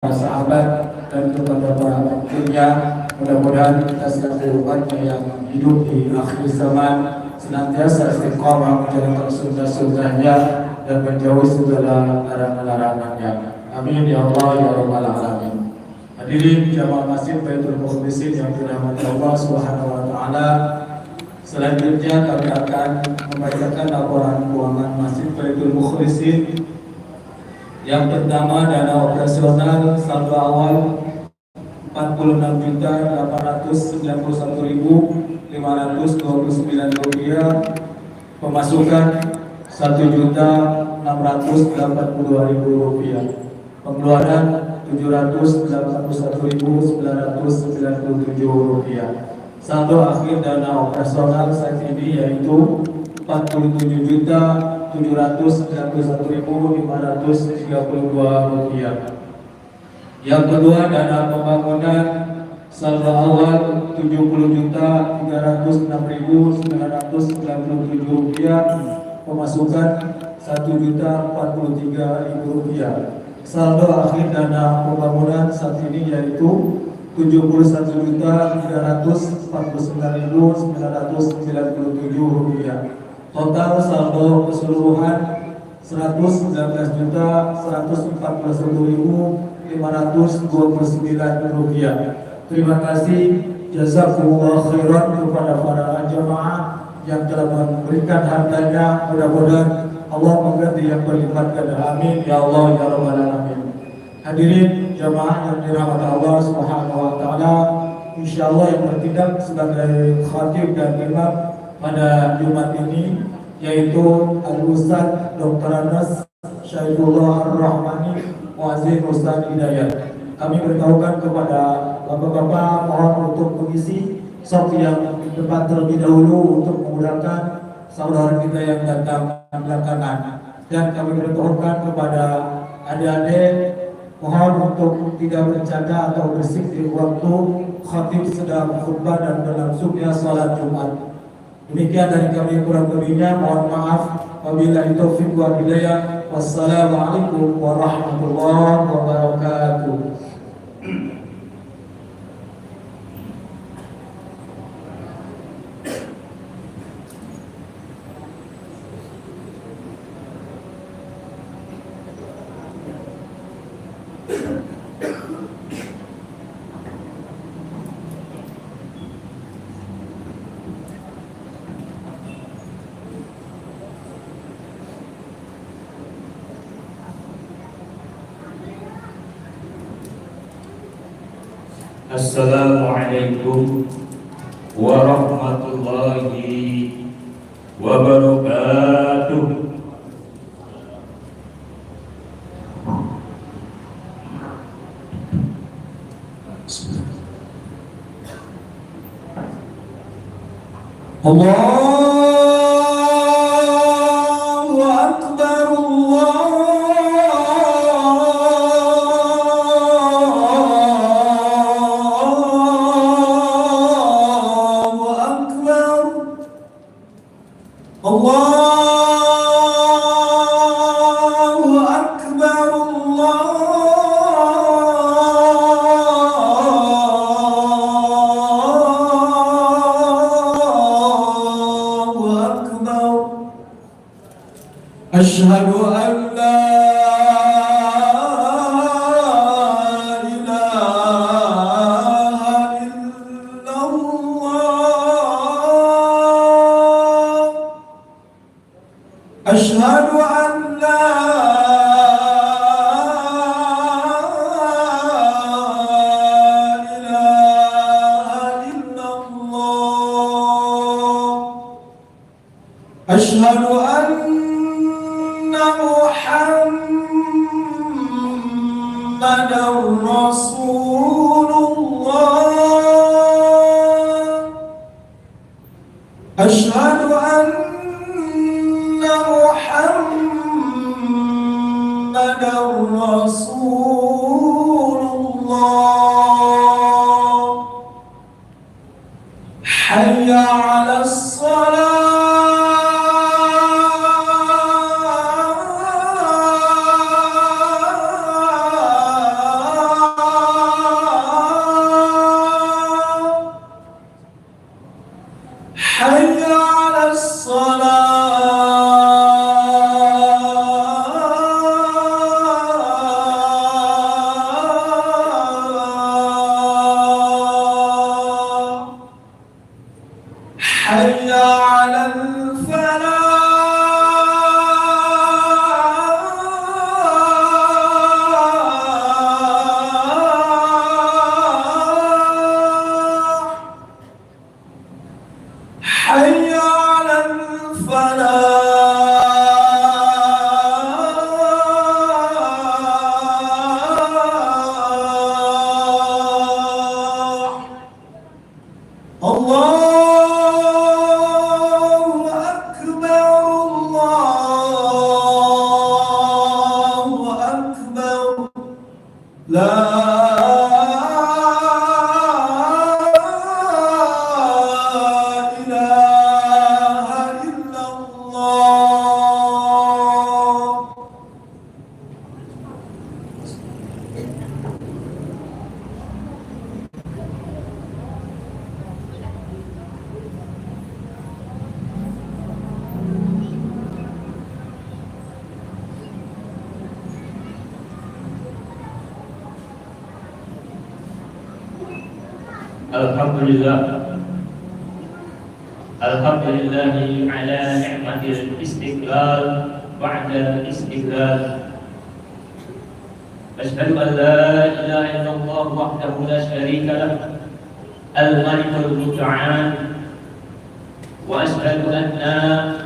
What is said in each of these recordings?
para sahabat dan kepada para pengikutnya. Mudah-mudahan kita selalu umatnya yang hidup di akhir zaman senantiasa istiqamah menjalankan sunnah-sunnahnya dan menjauhi segala larangan-larangannya. Amin ya Allah ya Rabbal Alamin. Hadirin jamaah Masjid Baitul Mukhlisin yang dirahmati Allah Subhanahu wa taala. Selanjutnya kami akan membacakan laporan keuangan Masjid Baitul Mukhlisin. Yang pertama, dana operasional saldo awal 46.891.529 rupiah, pemasukan 1.682.000 rupiah, pengeluaran 781.997 rupiah. Saldo akhir dana operasional saat ini yaitu 47.791.532 rupiah. Yang kedua, dana pembangunan saldo awal 70.306.997 rupiah, pemasukan 1.043.000 rupiah. Saldo akhir dana pembangunan saat ini yaitu 71.349.997 rupiah. Total saldo keseluruhan 119.141.529 rupiah. Terima kasih, jazakumullah khairan kepada para jemaah yang telah memberikan hartanya. Mudah-mudahan Allah mengganti yang berlipat ganda. Amin ya Allah ya Rabbal Alamin. Hadirin jemaah yang dirahmati Allah Subhanahu wa taala, insyaallah yang bertindak sebagai khatib dan imam pada Jumat ini yaitu Al-Ustaz Dr. Anas Syaifullah Ar-Rahmani Muazzin Ustaz Hidayat. Kami beritahukan kepada bapak-bapak mohon untuk mengisi sop yang depan terlebih dahulu untuk memudahkan saudara kita yang datang belakangan. Dan kami beritahukan kepada adik-adik mohon untuk tidak bercanda atau berisik di waktu khatib sedang khutbah dan berlangsungnya salat Jumat. Demikian dari kami, kurang lebihnya mohon maaf. Wabillahi taufiq wal hidayah. Wassalamualaikum warahmatullahi wabarakatuh. Assalamualaikum warahmatullahi wabarakatuh. Allahu Akbar, Allahu Akbar, Allahu Akbar. Asyhadu an la ilaha illallah. Asyhadu an la ilaha illallah. Asyhadu anna Muhammadar Rasulullah. Asyhadu anna Muhammadar Rasulullah. Hayya 'alas salah. Alhamdulillah. Alhamdulillahi ala ni'matil istiqlal ba'da istiqlal. Asyhadu an la ilaha illallah wahdahu la syarika lah, al-malikul muta'al. Wa asyhadu anna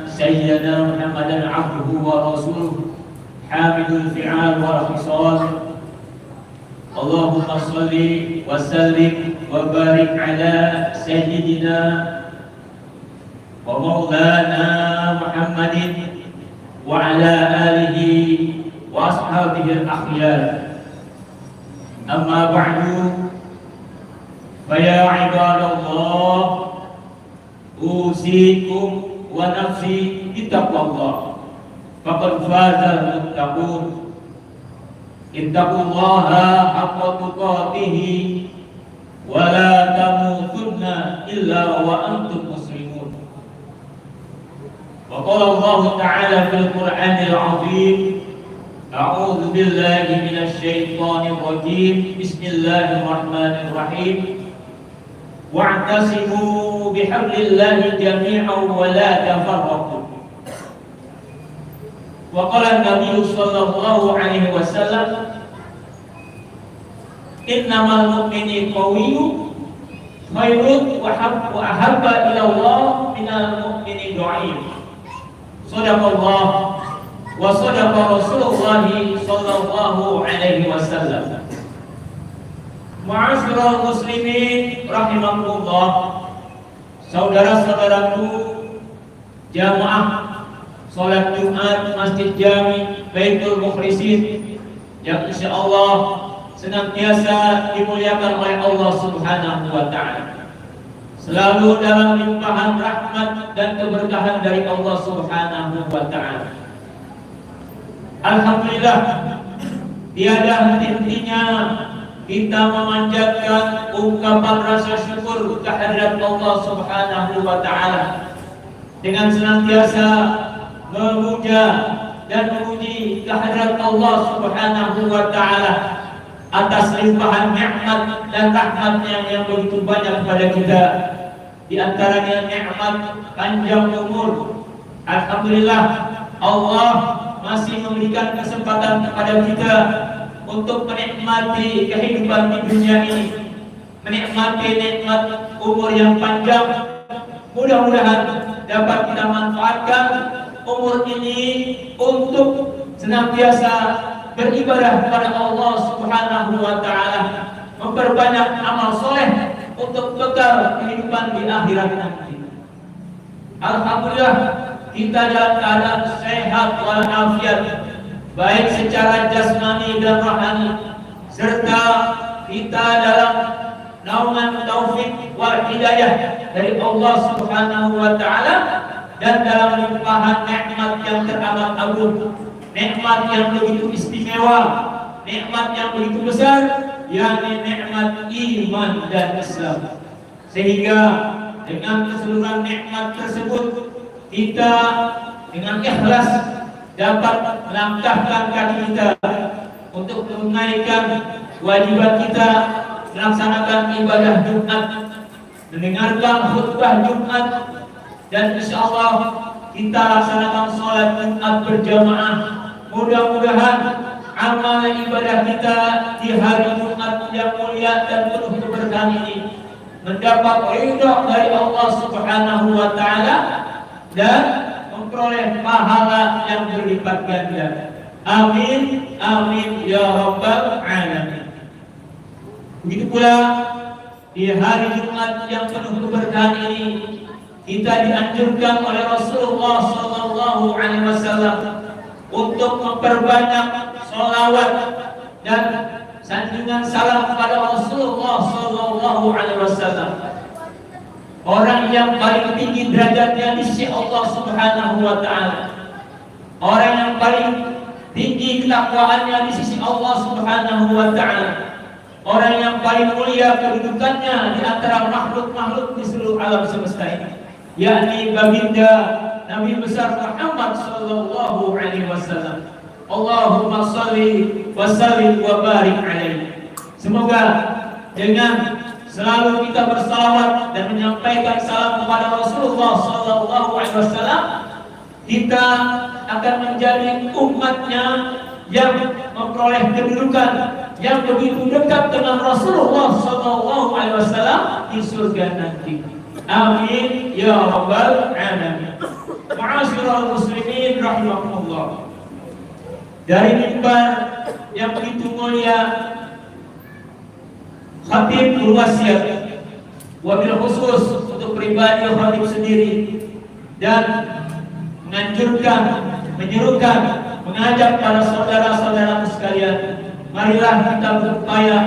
sayyidina Muhammadan abduhu wa rasuluh, hamidul fi'al wa khisal. Allahumma salli wa sallim wa barik ala sayyidina wa maulana Muhammadin wa ala alihi wa ashabihi al-akhyar. Amma ba'du, fa ya ibadallah, usikum wa nafsi bittaqwallah, faqad fazal muttaqun. Ittaqullaha haqqa tuqatih wa la tamutunna illa wa antum muslimun. Wa qala Allah ta'ala fil Qur'anil 'azim, a'udzu billahi minasy syaithanir rajim. Bismillahirrahmanirrahim. Wa'tasimu bihablillahi jami'an wa la tafarraqu. Wa qala an-nabiy sallallahu alaihi wasallam, innamal mu'minu qawiyyun khairun wa ahabba ila Allah minal mu'mini dha'if. Shadaqallah wa shadaqa Rasulullah sallallahu alaihi wasallam. Ma'asyiral muslimin rahimakumullah, saudara-saudaraku jamaah salat Jumat Masjid Jami Baitul Mukhlisin yang insyaallah senantiasa dimuliakan oleh Allah Subhanahu wa taala, selalu dalam limpahan rahmat dan keberkahan dari Allah Subhanahu wa taala. Alhamdulillah, tiada henti-hentinya kita memanjatkan ungkapan rasa syukur kehadirat Allah Subhanahu wa taala dengan senantiasa memuja dan memuji kehadirat Allah Subhanahu wa taala atas limpahan nikmat dan rahmatnya yang begitu banyak kepada kita. Di antaranya nikmat panjang umur. Alhamdulillah, Allah masih memberikan kesempatan kepada kita untuk menikmati kehidupan di dunia ini, menikmati nikmat umur yang panjang. Mudah-mudahan dapat kita manfaatkan umur ini untuk senantiasa beribadah kepada Allah Subhanahu wa taala, memperbanyak amal soleh untuk bekal kehidupan di akhirat nanti. Alhamdulillah, kita dalam keadaan sehat walafiat, baik secara jasmani dan rohani, serta kita dalam naungan taufik wal hidayah dari Allah Subhanahu wa taala, dan dalam limpahan nikmat yang teramat agung, nikmat yang begitu istimewa, nikmat yang begitu besar, yakni nikmat iman dan Islam. Sehingga dengan keseluruhan nikmat tersebut, kita dengan ikhlas dapat melangkahkan kaki kita untuk menunaikan kewajiban kita, melaksanakan ibadah Jumat, mendengarkan khutbah Jumat, dan insyaallah kita laksanakan sholat Jumat berjamaah. Mudah-mudahan amal ibadah kita di hari Jumat yang mulia dan penuh keberkahan ini mendapat ridha dari Allah Subhanahu wa taala dan memperoleh pahala yang berlipat ganda. Amin amin ya rabbal alamin. Begitu pula di hari Jumat yang penuh keberkahan ini, kita dianjurkan oleh Rasulullah sallallahu alaihi wasallam untuk memperbanyak sholawat dan sanjungan salam kepada Rasulullah sallallahu alaihi wasallam. Orang yang paling tinggi derajatnya di sisi Allah Subhanahu wa taala, orang yang paling tinggi ketakwaannya di sisi Allah Subhanahu wa taala, orang yang paling mulia kedudukannya di antara makhluk-makhluk di seluruh alam semesta ini, yakni baginda Nabi besar Muhammad sallallahu alaihi wasallam. Allahumma shalli wa sallim wa barik alaihi. Semoga dengan selalu kita bersalawat dan menyampaikan salam kepada Rasulullah sallallahu alaihi wasallam, kita akan menjadi umatnya yang memperoleh kedudukan yang begitu dekat dengan Rasulullah sallallahu alaihi wasallam di surga nanti. Amin ya rabbal alamin. Ma'asyiral muslimin rahimakumullah. Dari mimbar yang begitu mulia, khatib berwasiat wabil khusus untuk pribadi khatib sendiri dan menganjurkan, menyerukan, mengajak para saudara-saudara sekalian, marilah kita berupaya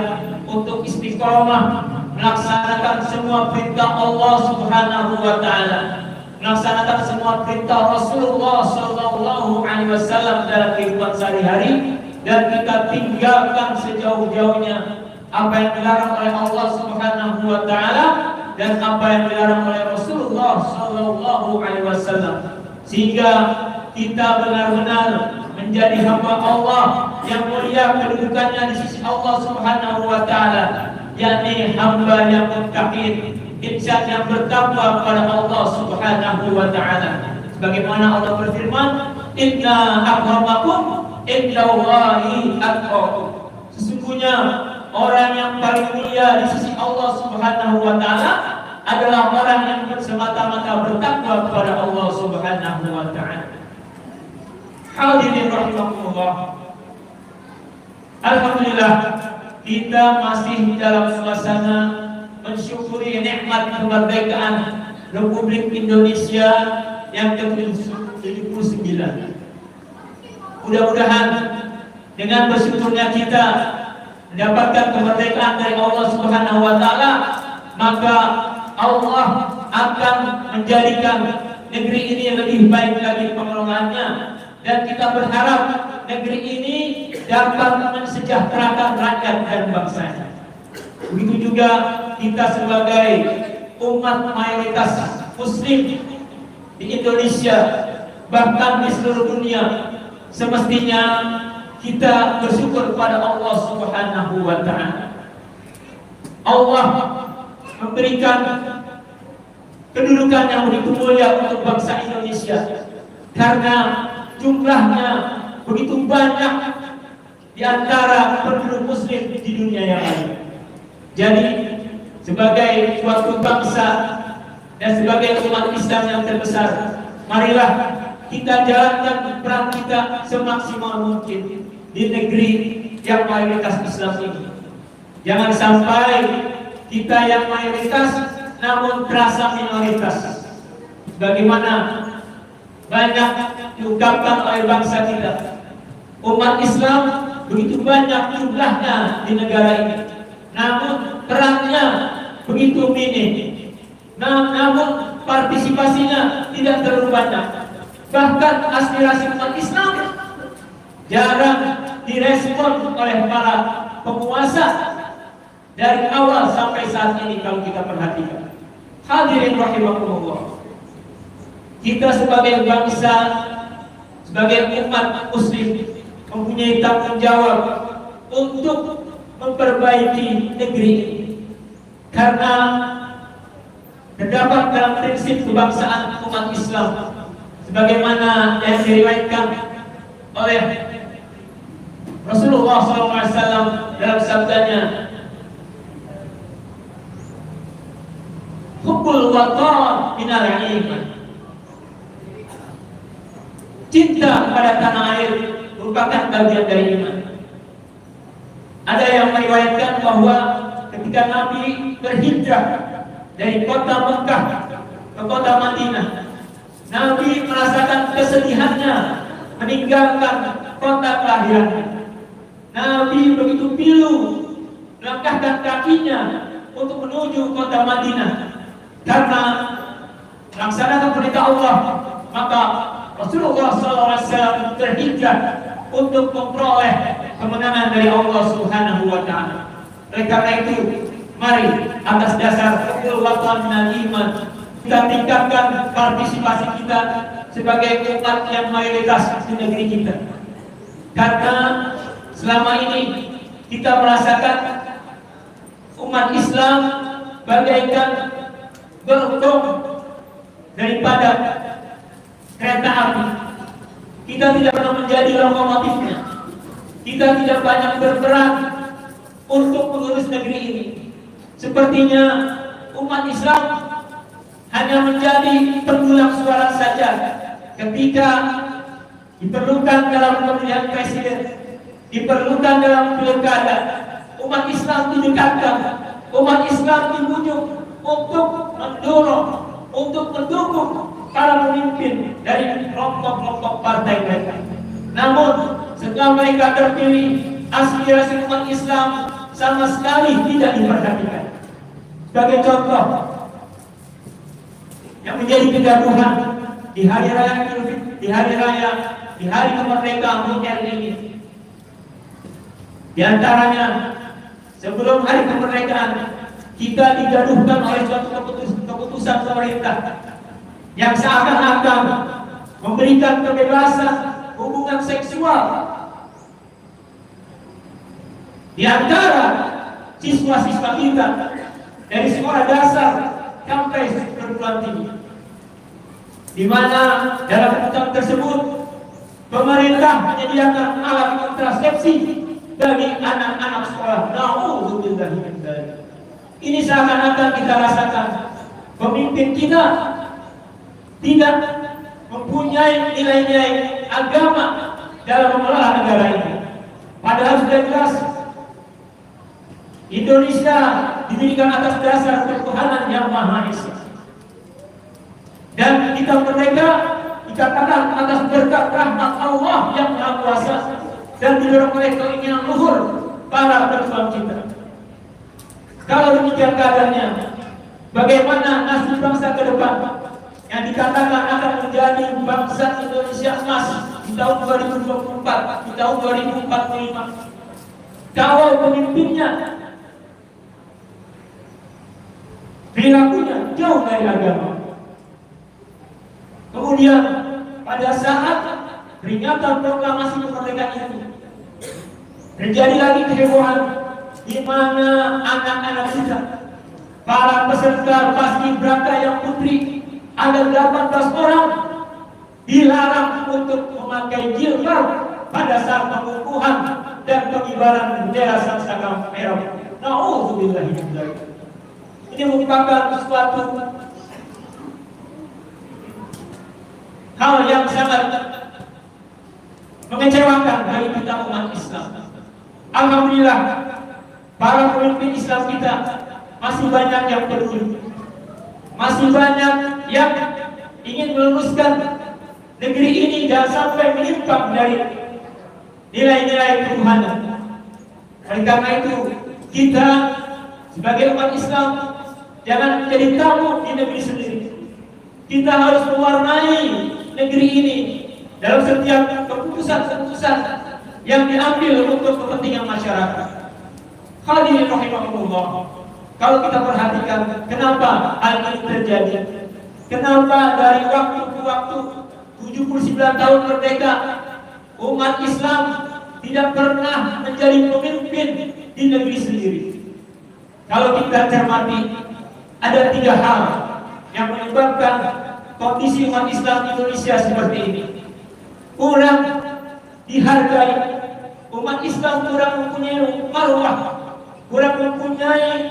untuk istiqomah melaksanakan semua perintah Allah Subhanahu wa taala, melaksanakan semua perintah Rasulullah sallallahu alaihi wasallam dalam kehidupan sehari-hari, dan kita tinggalkan sejauh-jauhnya apa yang dilarang oleh Allah Subhanahu wa taala dan apa yang dilarang oleh Rasulullah sallallahu alaihi wasallam, sehingga kita benar-benar menjadi hamba Allah yang mulia kedudukannya di sisi Allah Subhanahu wa taala, yakni hamba yang muttaqin, insan yang bertakwa kepada Allah Subhanahu wa taala. Sebagaimana Allah berfirman, "Inna akramakum indallahi atqakum." Sesungguhnya orang yang paling mulia di sisi Allah Subhanahu wa taala adalah orang yang semata-mata bertakwa kepada Allah Subhanahu wa taala. Hadirin rahimakumullah. Alhamdulillah, kita masih dalam suasana mensyukuri nikmat kemerdekaan Republik Indonesia yang ke-79. Mudah-mudahan dengan bersyukurnya kita mendapatkan kemerdekaan dari Allah Subhanahu wa taala, maka Allah akan menjadikan negeri ini lebih baik lagi pengelolaannya, dan kita berharap negeri ini dapat mensejahterakan rakyat dan bangsanya. Begitu juga kita sebagai umat mayoritas muslim di Indonesia, bahkan di seluruh dunia, semestinya kita bersyukur kepada Allah Subhanahu wa taala. Allah memberikan kedudukan yang begitu mulia untuk bangsa Indonesia karena jumlahnya begitu banyak di antara penduduk muslim di dunia yang lain. Jadi sebagai suatu bangsa dan sebagai umat Islam yang terbesar, marilah kita jalankan peran kita semaksimal mungkin di negeri yang mayoritas Islam ini. Jangan sampai kita yang mayoritas namun terasa minoritas, bagaimana banyak diungkapkan oleh bangsa kita. Umat Islam begitu banyak jumlahnya di negara ini, namun perannya begitu minim, namun partisipasinya tidak terlalu banyak. Bahkan aspirasi umat Islam jarang direspon oleh para penguasa dari awal sampai saat ini kalau kita perhatikan. Hadirin rahimakumullah. Kita sebagai bangsa, sebagai umat muslim mempunyai tanggung jawab untuk memperbaiki negeri ini. Karena terdapat dalam prinsip kebangsaan umat Islam sebagaimana yang diriwayatkan oleh Rasulullah SAW dalam sabdanya, hubbul watan minal iman. Cinta kepada tanah air merupakan bagian dari iman. Ada yang meriwayatkan bahwa ketika Nabi berhijrah dari kota Mekah ke kota Madinah, Nabi merasakan kesedihannya meninggalkan kota kelahirannya. Nabi begitu pilu melangkahkan kakinya untuk menuju kota Madinah karena melaksanakan perintah Allah. Maka Rasulullah SAW berhijrah untuk memperoleh kemenangan dari Allah Subhanahu wa taala. Oleh karena itu, mari atas dasar hubbul watan minal iman kita tingkatkan partisipasi kita sebagai umat yang mayoritas di negeri kita. Karena selama ini kita merasakan umat Islam bagaikan gerbong daripada kereta api. Kita tidak pernah menjadi lokomotifnya. Kita tidak banyak berperan untuk mengurus negeri ini. Sepertinya umat Islam hanya menjadi pendulang suara saja ketika diperlukan dalam pemilihan presiden, diperlukan dalam pilkada. Umat Islam didekatkan, umat Islam dibujuk untuk mendorong, untuk mendukung para pemimpin dari kelompok-kelompok partai mereka. Namun setelah mereka terpilih, aspirasi umat Islam sama sekali tidak diperhatikan. Sebagai contoh, yang menjadi kegaduhan di hari raya Idul Fitri, di hari kemerdekaan RI ini, di antaranya sebelum hari kemerdekaan kita digaduhkan oleh suatu keputusan pemerintah yang seakan-akan memberikan kebebasan hubungan seksual di antara siswa-siswa kita dari sekolah dasar sampai perguruan tinggi, di mana dalam keputusan tersebut pemerintah menyediakan alat kontrasepsi bagi anak-anak sekolah. Nauzubillah min dzalik. Ini seakan-akan kita rasakan pemimpin kita tidak mempunyai nilai-nilai agama dalam mengelola negara ini. Padahal sudah jelas Indonesia didirikan atas dasar ketuhanan yang Maha Esa, dan kita merdeka dikatakan atas berkat rahmat Allah yang Maha Kuasa dan didorong oleh keinginan luhur para pejuang kita. Kalau demikian keadaannya, bagaimana nasib bangsa ke depan yang dikatakan akan menjadi bangsa Indonesia emas di tahun 2024, di tahun 2045, kalau pemimpinnya perilakunya jauh dari agama? Kemudian pada saat peringatan proklamasi kemerdekaan itu terjadi lagi kehebohan di mana anak-anak kita, para peserta paskibraka yang putri, ada 18 orang dilarang untuk memakai jilbab pada saat pengukuhan dan pengibaran bendera Sang-Saka Merah. Nauzubillah min dzalik. Ini merupakan suatu hal yang sangat mengecewakan bagi kita umat Islam. Alhamdulillah, para pemimpin Islam kita masih banyak yang peduli, masih banyak yang ingin meluruskan negeri ini jangan sampai menyimpang dari nilai-nilai ketuhanan. Oleh karena itu, kita sebagai umat Islam jangan menjadi tamu di negeri sendiri. Kita harus mewarnai negeri ini dalam setiap keputusan-keputusan yang diambil untuk kepentingan masyarakat. Hadirin rahimahumullah, kalau kita perhatikan kenapa hal ini terjadi, kenapa dari waktu ke waktu 79 tahun merdeka umat Islam tidak pernah menjadi pemimpin di negeri sendiri. Kalau kita cermati, ada 3 hal yang menyebabkan kondisi umat Islam Indonesia seperti ini. Kurang dihargai, umat Islam kurang mempunyai marwah, kurang mempunyai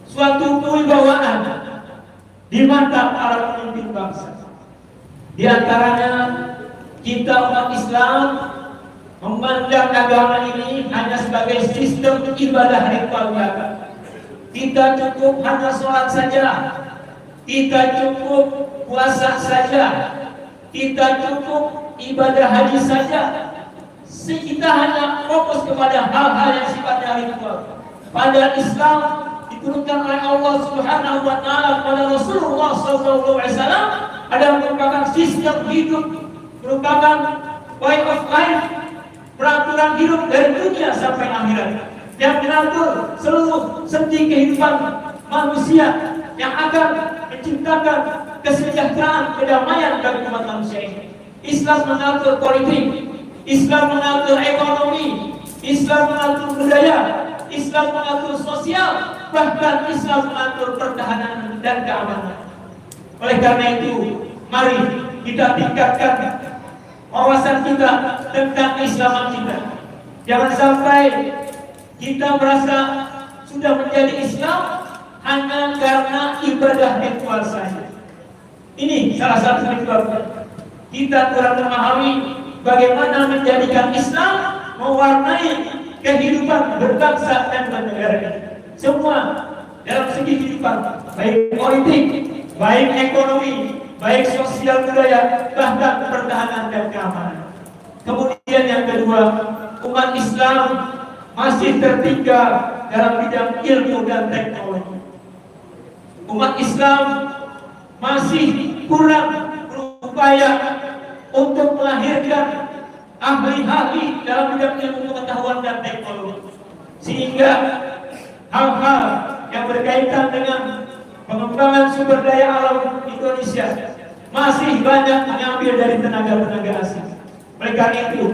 suatu kewibawaan di mata para pemimpin bangsa. Di antaranya, kita umat Islam memandang agama ini hanya sebagai sistem ibadah ritual biasa. Kita cukup hanya sholat saja, kita cukup puasa saja, kita cukup ibadah haji saja. Kita hanya fokus kepada hal-hal yang sifatnya ritual. Padahal Islam diturunkan oleh Allah Subhanahu wa taala kepada Rasulullah SAW adalah merupakan sistem hidup, merupakan way of life, peraturan hidup dari dunia sampai akhirat yang mengatur seluruh sendi kehidupan manusia, yang akan menciptakan kesejahteraan, kedamaian bagi umat manusia ini. Islam mengatur politik, Islam mengatur ekonomi, Islam mengatur budaya, Islam mengatur sosial, bahkan Islam mengatur pertahanan dan keamanan. Oleh karena itu, mari kita tingkatkan wawasan kita tentang Keislaman kita. Jangan sampai kita merasa sudah menjadi Islam hanya karena ibadah ritual saja. Ini salah satu sebabnya. Kita kurang memahami bagaimana menjadikan Islam mewarnai kehidupan berbangsa dan bernegara. Semua dalam segi kehidupan, baik politik, baik ekonomi, baik sosial budaya, bahkan pertahanan dan keamanan. Kemudian yang kedua, umat Islam masih tertinggal dalam bidang ilmu dan teknologi. Umat Islam masih kurang berupaya untuk melahirkan ahli-ahli dalam bidang ilmu pengetahuan dan teknologi, sehingga hal-hal yang berkaitan dengan pengembangan sumber daya alam Indonesia masih banyak mengambil dari tenaga-tenaga asing. Oleh karena itu,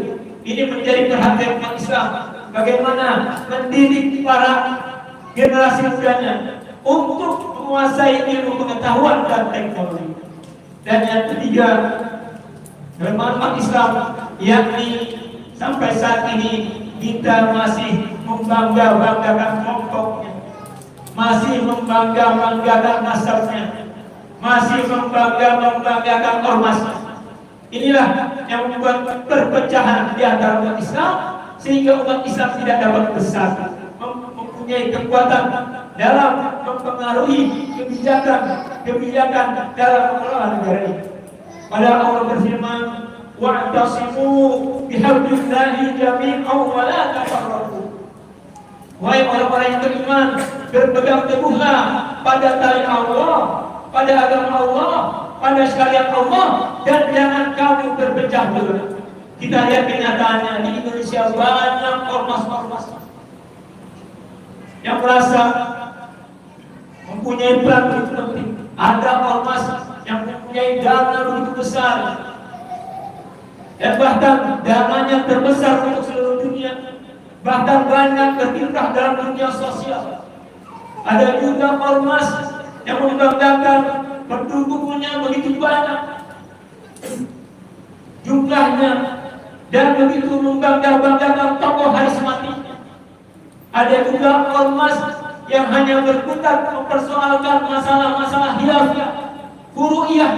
ini menjadi perhatian umat Islam bagaimana mendidik para generasi mudanya untuk menguasai ilmu pengetahuan dan teknologi. Dan yang ketiga, umat Islam yakni sampai saat ini kita masih membangga-banggakan kelompoknya, masih membangga-banggakan nasabnya, masih membangga-banggakan ormasnya. Inilah yang membuat perpecahan di antara umat Islam, sehingga umat Islam tidak dapat bersatu, mempunyai kekuatan dalam mempengaruhi kebijakan dalam mengelola negara ini. Padahal Allah berfirman, wa'tasimu bihablillahi jami'an wa la tafarraqu. Wahai orang-orang yang beriman, berpegang teguhlah pada tali Allah, pada agama Allah, pada syariat Allah, dan jangan kamu berpecah belah. Kita lihat kenyataannya di Indonesia banyak ormas-ormas yang merasa mempunyai peran begitu penting. Ada ormas yang mempunyai dana begitu besar, dan bahkan dananya terbesar untuk seluruh dunia, bahkan banyak berkiprah dalam dunia sosial. Ada juga ormas yang membanggakan pendukungnya begitu banyak jumlahnya, dan begitu membanggakan tokoh harismatiknya. Ada juga ormas yang hanya berkutat mempersoalkan masalah-masalah hilafiyah, furu'iyah,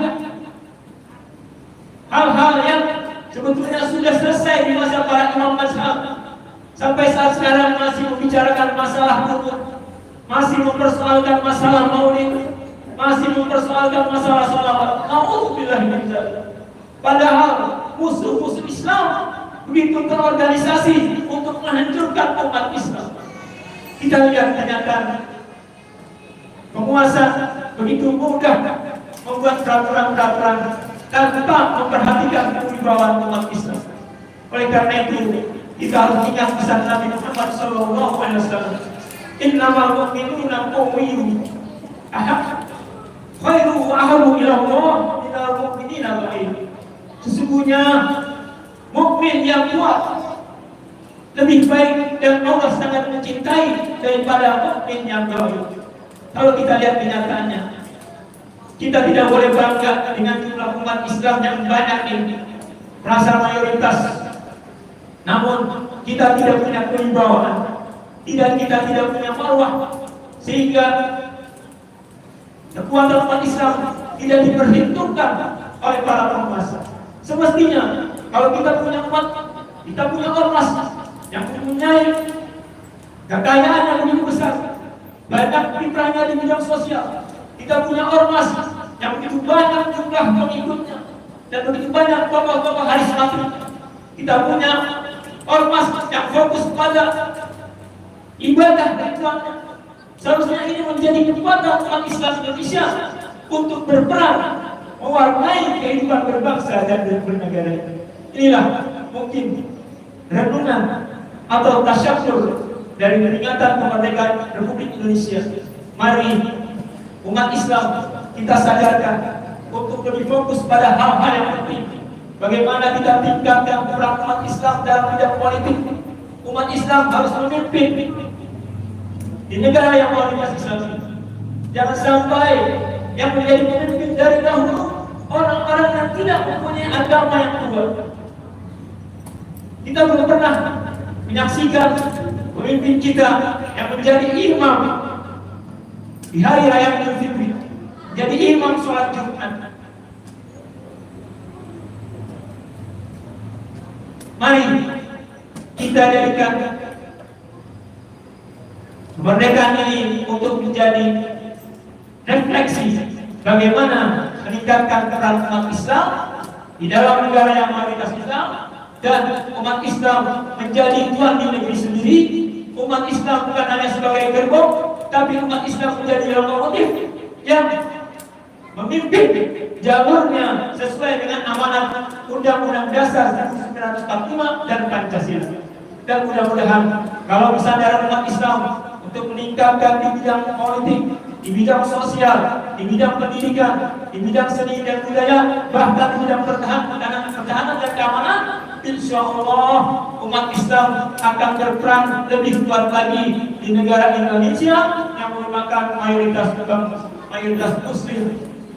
hal-hal yang sebetulnya sudah selesai di masa para imam mazhab. Sampai saat sekarang masih membicarakan masalah qunut, masih mempersoalkan masalah maulid, masih mempersoalkan masalah salawat. Nauzubillah min dzalik. Padahal musuh-musuh Islam begitu terorganisasi untuk menghancurkan umat Islam. Kita lihat kenyataan penguasa begitu mudah membuat peraturan-peraturan tanpa memperhatikan kewibawaan umat Islam. Oleh karena itu, kita harus ingat pesan Nabi Muhammad SAW. Innamal mu'minuna qawiyun khairu wa ahabbu ila Allah minal mu'minina ghairu. Sesungguhnya mukmin yang kuat lebih baik dan Allah sangat mencintai daripada mukmin yang gaul. Kalau kita lihat kenyataannya, kita tidak boleh bangga dengan jumlah umat Islam yang banyak ini, merasa mayoritas. Namun kita tidak punya kewibawaan, kita tidak punya marwah, sehingga kekuatan umat Islam tidak diperhitungkan oleh para penguasa. Semestinya kalau kita punya umat, kita punya ormas yang mempunyai kekayaan yang begitu besar, banyak kiprahnya di bidang sosial. Kita punya ormas yang begitu banyak jumlah pengikutnya dan begitu banyak tokoh-tokoh harismatik. Kita punya ormas yang fokus pada ibadah dan ritualnya. Seharusnya ini menjadi kekuatan umat Islam Indonesia untuk berperan mewarnai kehidupan berbangsa dan bernegara. Inilah mungkin renungan atau tasyakkur dari peringatan kemerdekaan Republik Indonesia. Mari umat Islam kita sadarkan untuk lebih fokus pada hal-hal yang penting. Bagaimana kita tingkatkan peran umat Islam dalam bidang politik. Umat Islam harus memimpin di negara yang mayoritas Islam ini. Jangan sampai yang menjadi pemimpin dari dahulu orang-orang yang tidak mempunyai agama yang kuat. Kita belum pernah menyaksikan pemimpin kita yang menjadi imam di hari raya Idul Fitri, jadi imam sholat Jumat. Mari kita jadikan kemerdekaan ini untuk menjadi refleksi bagaimana meningkatkan peran umat Islam di dalam negara yang mayoritas Islam, dan umat Islam menjadi tuan di negeri sendiri. Umat Islam bukan hanya sebagai gerbong, tapi umat Islam menjadi lokomotif yang memimpin jalurnya sesuai dengan amanat Undang-Undang Dasar 1945 dan Pancasila. Dan mudah-mudahan kalau kesadaran umat Islam untuk meningkatkan di bidang politik, di bidang sosial, di bidang pendidikan, di bidang seni dan budaya, bahkan di bidang pertahanan dan keamanan, insya Allah umat Islam akan berperan lebih kuat lagi di negara Indonesia yang merupakan mayoritas Muslim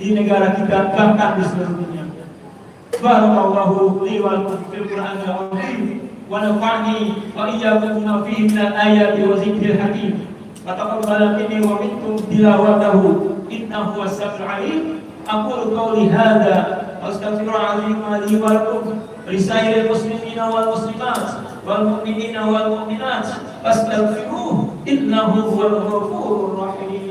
di negara kita, bahkan di seluruh dunia. Barakallahu li wa lakum fil Qur'anil azim wa nafa'ni wa iyyakum bima fihi minal ayati wa dzikril hakim. Wa taqabbal minni wa minkum tilawatahu innahu was-sami'ul 'alim. Aqulu qawli hadza wa astaghfirullaha li wa lakum lisairil muslimina wal muslimat wal mu'minina wal mu'minat fastaghfiruhu innahu huwal ghafurur rahim.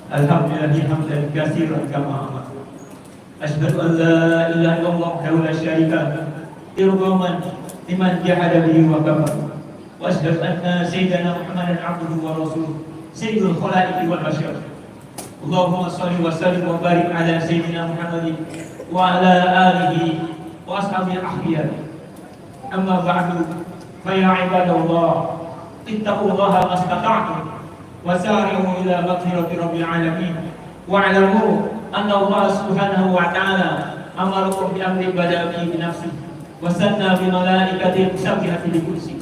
Alhamdulillah hamdan katsiran kama amara. Asyhadu an la ilaha illallah wahdahu la syarika lahu irghaman liman jahada bihi wa kafara. Wa asyhadu anna sayyidana Muhammadan abduhu wa rasuluhu sayyidul khalaiqi wal bashar. Allahumma shalli wa sallim wa barik ala sayyidina Muhammadin wa ala alihi wa ashabihi al-ahyar. Amma ba'du, fa ya ibadallah ittaqullaha mastata'tum wasari'u ila maghfirati rabbil alamin wa'lamu anna Allah subhanahu wa ta'ala amarakum bi amri bada'i bi nafsihi wa sanna bi malaikatihi musabbihati li kursi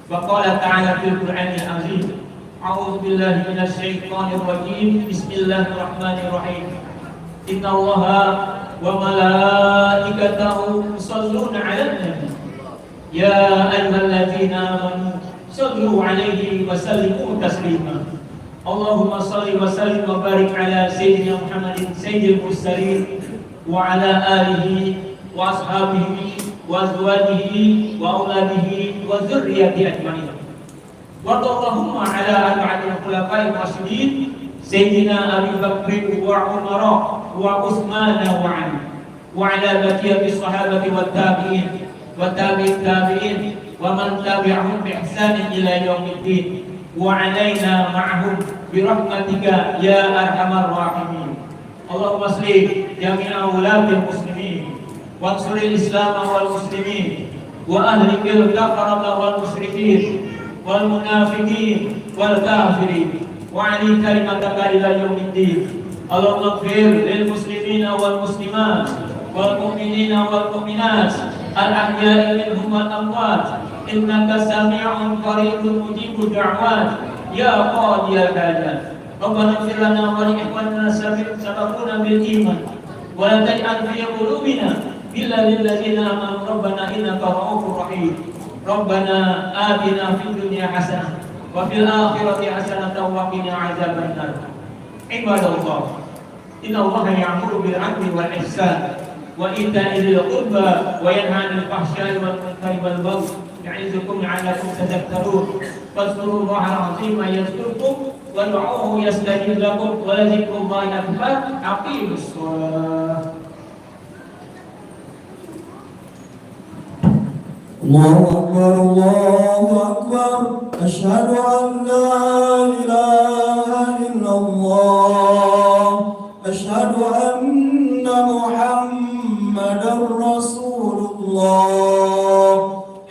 wa qala ta'ala fil qur'anil azim a'udzu billahi minasy syaithanir rajim bismillahir rahmanir rahim inna Allaha wa malaikatahu yusholluna 'alan nabi ya ayyuhalladzina amanu shallu 'alaihi wa sallimu taslima. Allahumma salli wa sallim wa barik ala sayyidina Muhammadin sayyidil mursalin wa ala alihi wa ashabihi wa azwajihi wa auladihi wa dzurriyyatihi ajmain. Wa Allahumma ala arba'atil khulafa'ir rasyidin sayyidina Abi Bakr wa Umar wa Utsman wa Ali wa ala baqiyati sahabati wat tabi'in wa tabi'it tabi'in wa man tabi'ahum bi ihsanin ila yaumiddin. وعلينا معهم برحمتك يا أرحم الراحمين. اللهم اصلح جميع ولاة المسلمين وانصر الإسلام والمسلمين وأهلك الكفرة والمشركين والمنافقين والكافرين وعلي كلمتك إلى يوم الدين. اللهم اغفر للمسلمين والمسلمات والمؤمنين والمؤمنات الأحياء منهم والأموات إنك سميع قريب مجيب الدعوات يا قاضي الحاجات. ربنا اغفر لنا ولإخواننا سبقونا بالإيمان ولا تجعل في قلوبنا غلا للذين آمنوا ربنا إنك رؤوف رحيم. ربنا آتنا في الدنيا حسنة وفي الآخرة حسنة وقنا عذاب النار. عباد الله إن الله يأمر بالعدل والإحسان وإيتاء ذي القربى وينهى عن الفحشاء والمنكر والبغي يعظكم لعلكم تذكرون. فاذكروا الله العظيم يذكركم وادعوه يستجب لكم ولذكر الله أكبر. أقيموا الصلاة. الله أكبر الله أكبر أشهد أن لا إله إلا الله أشهد أن محمدا رسول الله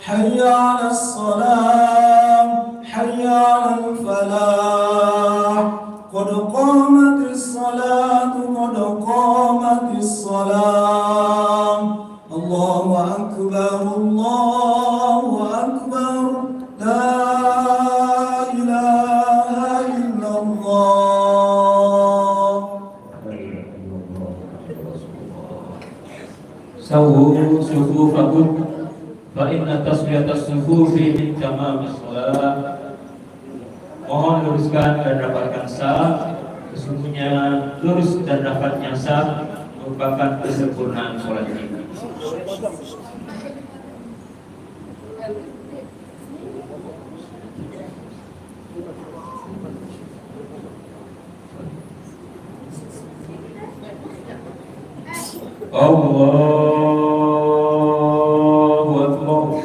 حي على الصلاة حي على الفلاح قد قامت الصلاة قد قامت الصلاة الله أكبر الله أكبر لا إله إلا الله. سووا صفوفكم فإن taswiyat as-sufufi min tamamis shalah. Mohon luruskan dan rapatkan saf. Sesungguhnya lurus dan rapatnya saf merupakan kesempurnaan sholat ini. Allahu Akbar.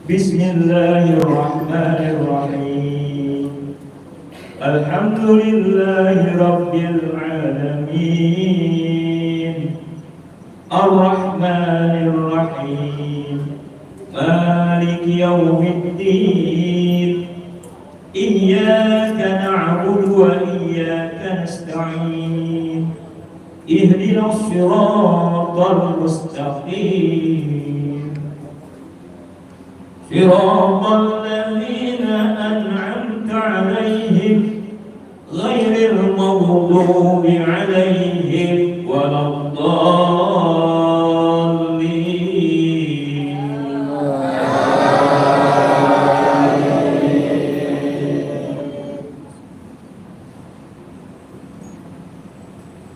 Bismillahirrahmanirrahim. Alhamdulillahi Rabbil alamin. Ar-Rahmanir-Rahim. Maliki yawmiddin. Iyyaka na'budu wa iyyaka nasta'in. Ihdinas siratal mustaqim. صراط الذين أنعمت عليهم غير المغضوب عليهم ولا الضالين.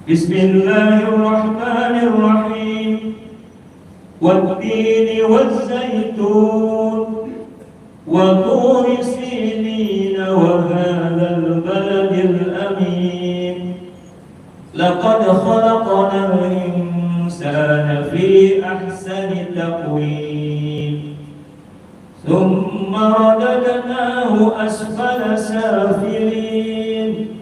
بسم الله الرحمن الرحيم. والتين والزيتون وطور سينين وهذا البلد الأمين. لقد خلقنا الإنسان في أحسن تقويم ثم رددناه أسفل سافلين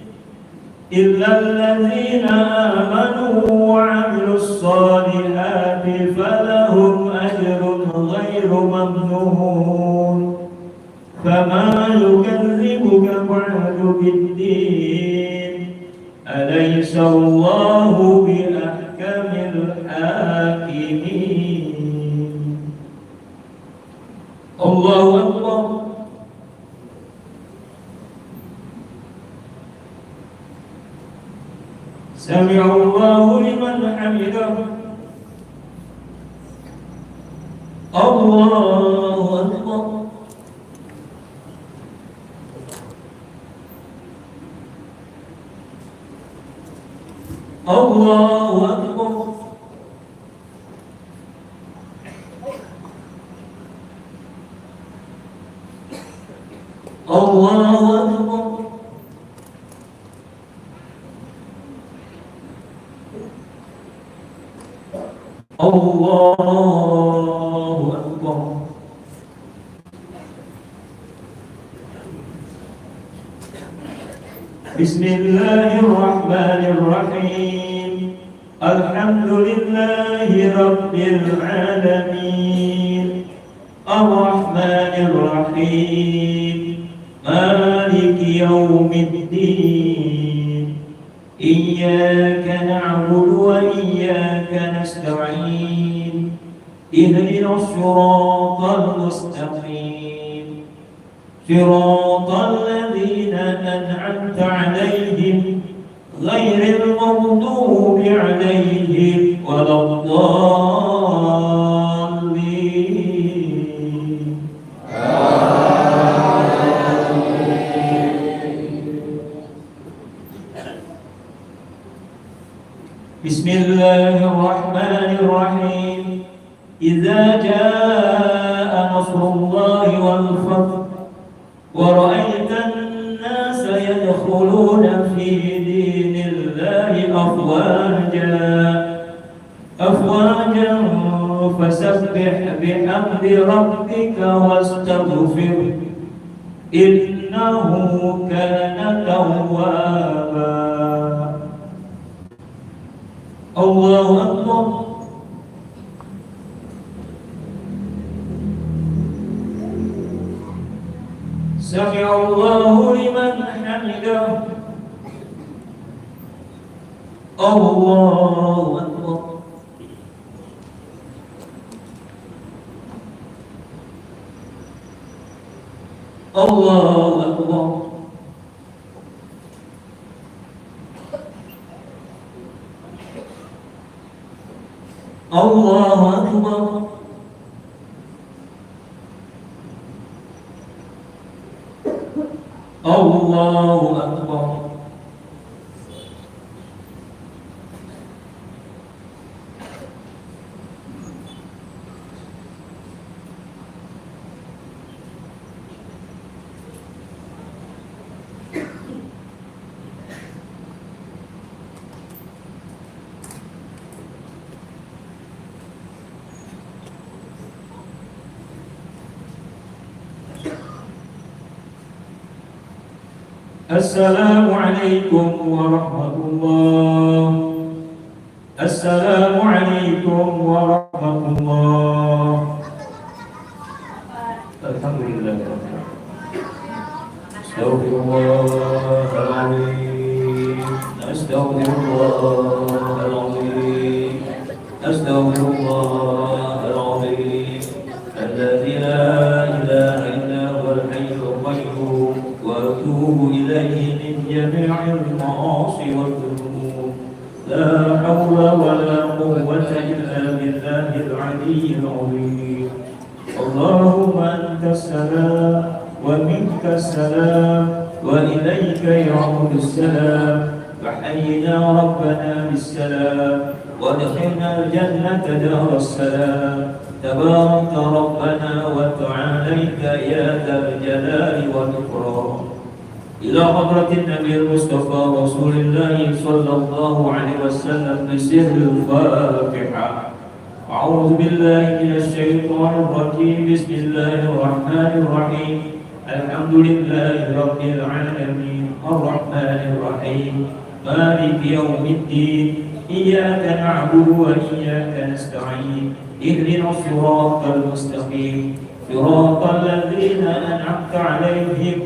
إلا الذين آمنوا وعملوا الصالحات فلهم أجر غير ممنون. فما يكذبك بعد بالدين أليس الله بأحكم الحاكمين. الله أكبر. سمع الله لمن حمده. الله أكبر. الله أكبر. الله أكبر. الله أكبر. بسم الله الرحمن الرحيم. الحمد لله رب العالمين. الرحمن الرحيم. مالك يوم الدين. إياك نعبد وإياك نستعين. اهدنا الصراط المستقيم. صراط الذين أنعمت عليهم غير المغضوب عليهم ولا الضالين. بسم الله الرحمن الرحيم. إذا جاء نصر الله والفتح ورأيت الناس يدخلون في دين فسبح بحمد ربك واستغفر إنه كان توابا. الله أكبر. سمع الله لمن حمده. الله أكبر. الله أكبر. الله أكبر. الله أكبر. السلام عليكم ورحمة الله. السلام عليكم ورحمة الله. الحمد لله. أستغفر الله العظيم. أستغفر الله العظيم. أستغفر الله العظيم الذي لا إله إلا هو الحي القيوم وأتوب إليه من جميع المعاصي والذنوب. لا حول ولا قوة إلا بالله العلي العظيم. اللهم أنت السلام ومنك السلام وإليك يعود السلام. فحينا ربنا بالسلام وادخلنا الجنة دار السلام. تبارك ربنا وتعاليت يا ذا الجلال والإكرام. إلى حضرة النبي المصطفى رسول الله صلى الله عليه وسلم بسر الفاتحة. أعوذ بالله من الشيطان الرجيم. بسم الله الرحمن الرحيم. الحمد لله رب العالمين الرحمن الرحيم مالك يوم الدين. إياك نعبد وإياك نستعين. اهدنا الصراط المستقيم صراط الذين أنعمت عليهم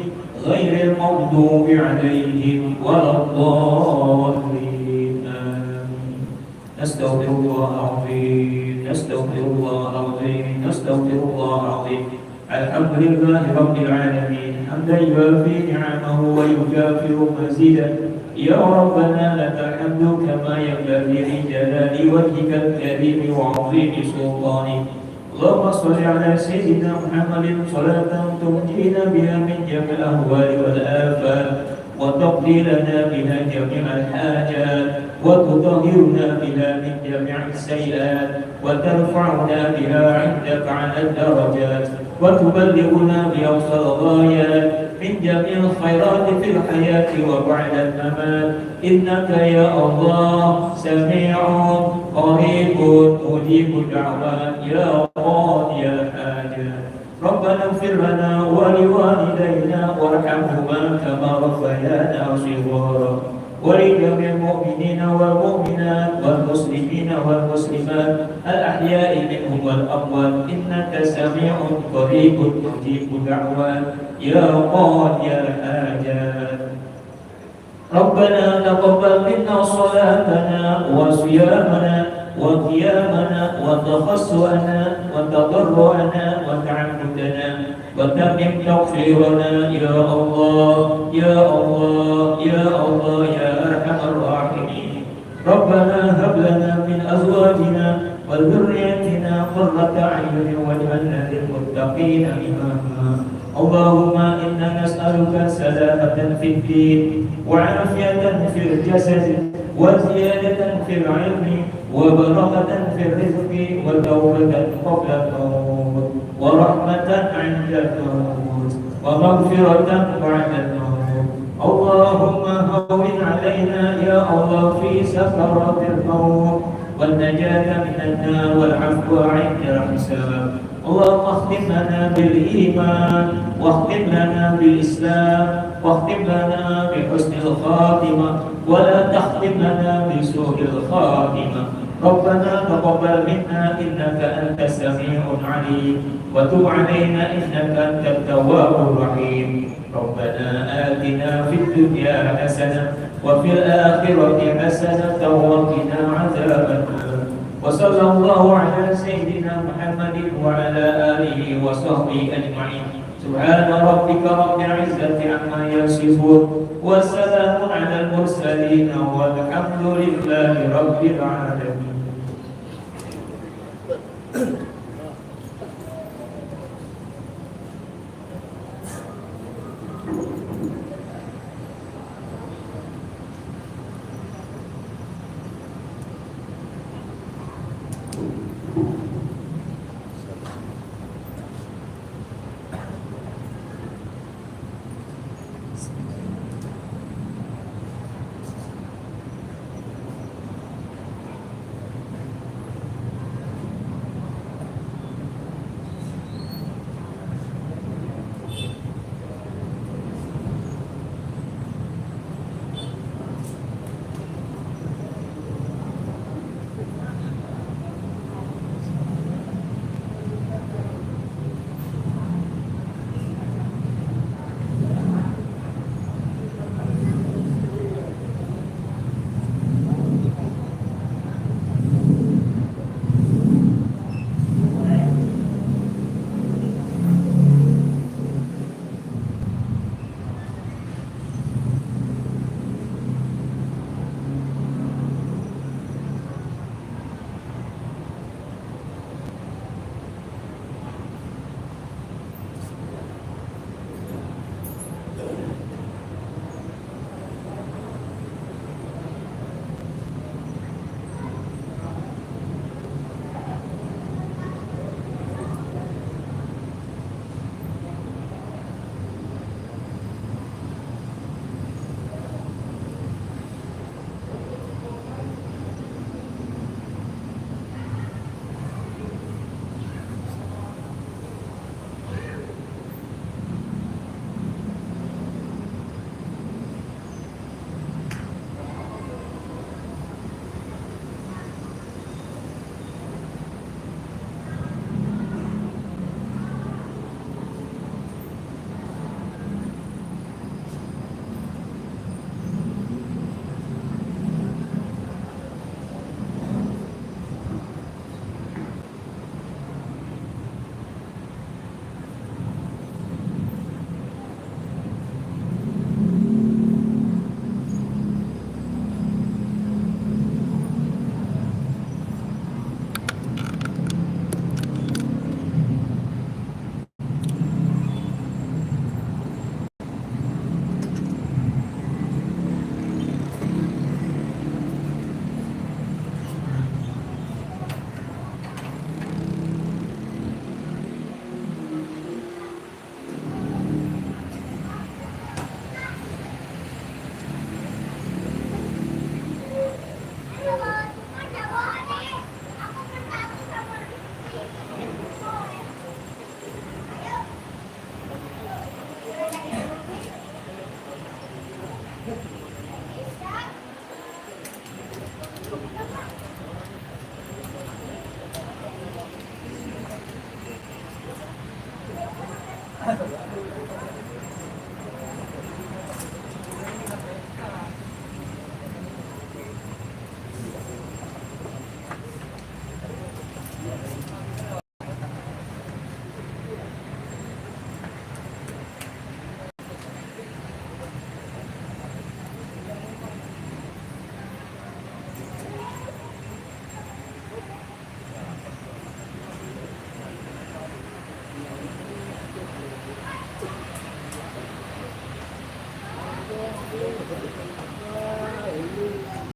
غير المغضوب عليهم ولا الضالين. نستغفر الله العظيم. نستغفر الله العظيم. نستغفر الله العظيم. الحمد لله رب العالمين حمدا يوافي نعمه ويكافئ مزيدا. يا ربنا لك الحمد كما ينبغي لجلال وجهك الكريم وعظيم سلطانك. اللهم صل على سيدنا محمد صلاة تنجينا بها من جميع الأهوال والآفات وتقضي لنا بها جميع الحاجات وتطهرنا بها من جميع السيئات وترفعنا بها عندك على الدرجات وتبلغنا بأقصى الغايات من جميع الخيرات في الحياة وبعد الممات. إنك يا الله سميع قريب مجيب الدعوات يا قاضي الحاجات. ربنا اغفر لنا ولوالدينا وارحمهما كما ربيانا صغارا. ولجميع المؤمنين والمؤمنات والمسلمين والمسلمات الأحياء منهم والأموات إنك سميع قريب مجيب الدعوات يا قاضي الحاجات. ربنا تقبل منا صلاتنا وصيامنا وقيامنا وتخصؤنا وتضرعنا وتعبدنا وتمم تغفيرنا يا الله يا الله يا الله يا أرحم الراحمين. ربنا هب لنا من أزواجنا وذريتنا قرة أعين واجعلنا للمتقين إماما. اللهم إنا نسألك سلامة في الدين وعافية في الجسد وزيادة في العلم وبركة في الرزق وتوبة قبل الموت ورحمة عند الموت ومغفرة بعد الموت. اللهم هون علينا يا الله في سكرات الموت والنجاة من النار والعفو عند الحساب. اللهم اختم لنا بالإيمان، واختم لنا بالإسلام، واختم لنا بحسن الخاتمة، ولا تختم لنا بسوء الخاتمة. ربنا تقبل منا إنك أنت السميع العليم، وتب علينا إنك أنت التواب الرحيم. ربنا آتنا في الدنيا حسنة وفي الآخرة حسنة وقنا عذاب النار. وصلى الله على سيدنا محمد وعلى آله وصحبه أجمعين. سبحان ربك رب العزة عما يصفون، والسلام على المرسلين، والحمد لله رب العالمين.